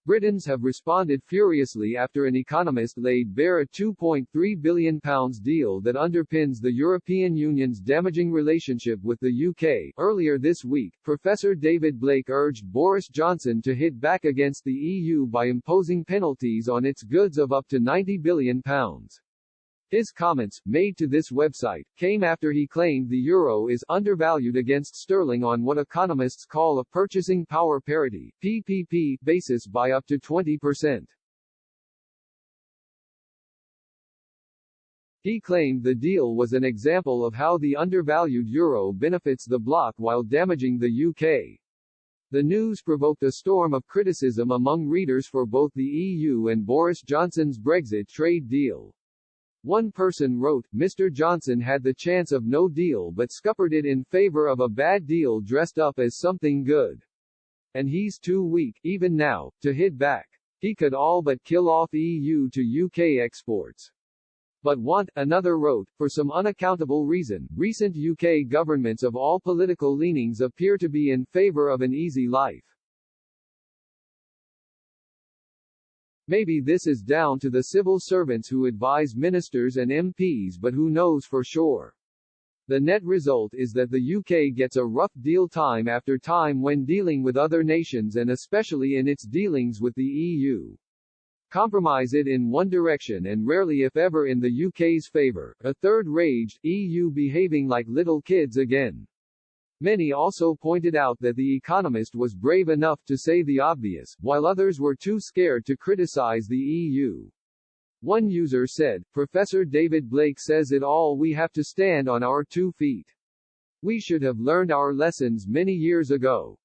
Britons have responded furiously after an economist laid bare a £2.3 billion deal that underpins the European Union's damaging relationship with the UK. Earlier this week, Professor David Blake urged Boris Johnson to hit back against the EU by imposing penalties on its goods of up to £90 billion. His comments, made to this website, came after he claimed the euro is undervalued against sterling on what economists call a purchasing power parity (PPP) basis by up to 20%. He claimed the deal was an example of how the undervalued euro benefits the bloc while damaging the UK. The news provoked a storm of criticism among readers for both the EU and Boris Johnson's Brexit trade deal. One person wrote, "Mr. Johnson had the chance of no deal but scuppered it in favor of a bad deal dressed up as something good. And he's too weak, even now, to hit back. He could all but kill off EU to UK exports." But another wrote, "For some unaccountable reason, recent UK governments of all political leanings appear to be in favor of an easy life. Maybe this is down to the civil servants who advise ministers and MPs, but who knows for sure. The net result is that the UK gets a rough deal time after time when dealing with other nations and especially in its dealings with the EU. Compromise it in one direction and rarely if ever in the UK's favour, a third-rate EU behaving like little kids again." Many also pointed out that the economist was brave enough to say the obvious, while others were too scared to criticize the EU. One user said, "Professor David Blake says it all, we have to stand on our 2 feet. We should have learned our lessons many years ago."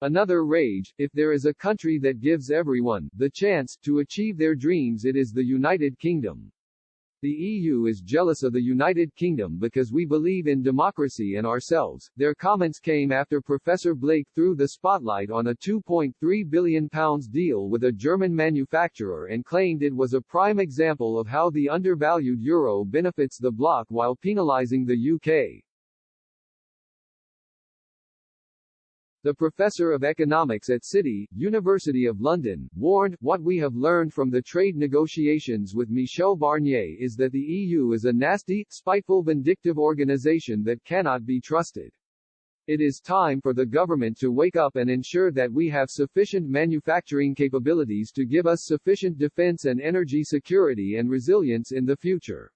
Another raged, "If there is a country that gives everyone the chance to achieve their dreams, it is the United Kingdom. The EU is jealous of the United Kingdom because we believe in democracy and ourselves." Their comments came after Professor Blake threw the spotlight on a £2.3 billion deal with a German manufacturer and claimed it was a prime example of how the undervalued euro benefits the bloc while penalising the UK. The professor of economics at City, University of London, warned, "What we have learned from the trade negotiations with Michel Barnier is that the EU is a nasty, spiteful, vindictive organisation that cannot be trusted. It is time for the government to wake up and ensure that we have sufficient manufacturing capabilities to give us sufficient defence and energy security and resilience in the future.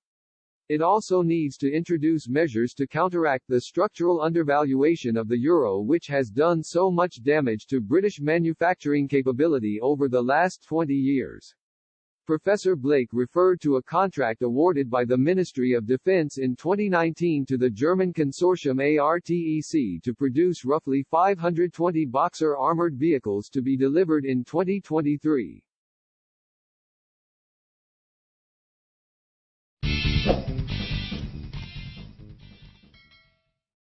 It also needs to introduce measures to counteract the structural undervaluation of the euro, which has done so much damage to British manufacturing capability over the last 20 years. Professor Blake referred to a contract awarded by the Ministry of Defence in 2019 to the German consortium ARTEC to produce roughly 520 Boxer armoured vehicles to be delivered in 2023.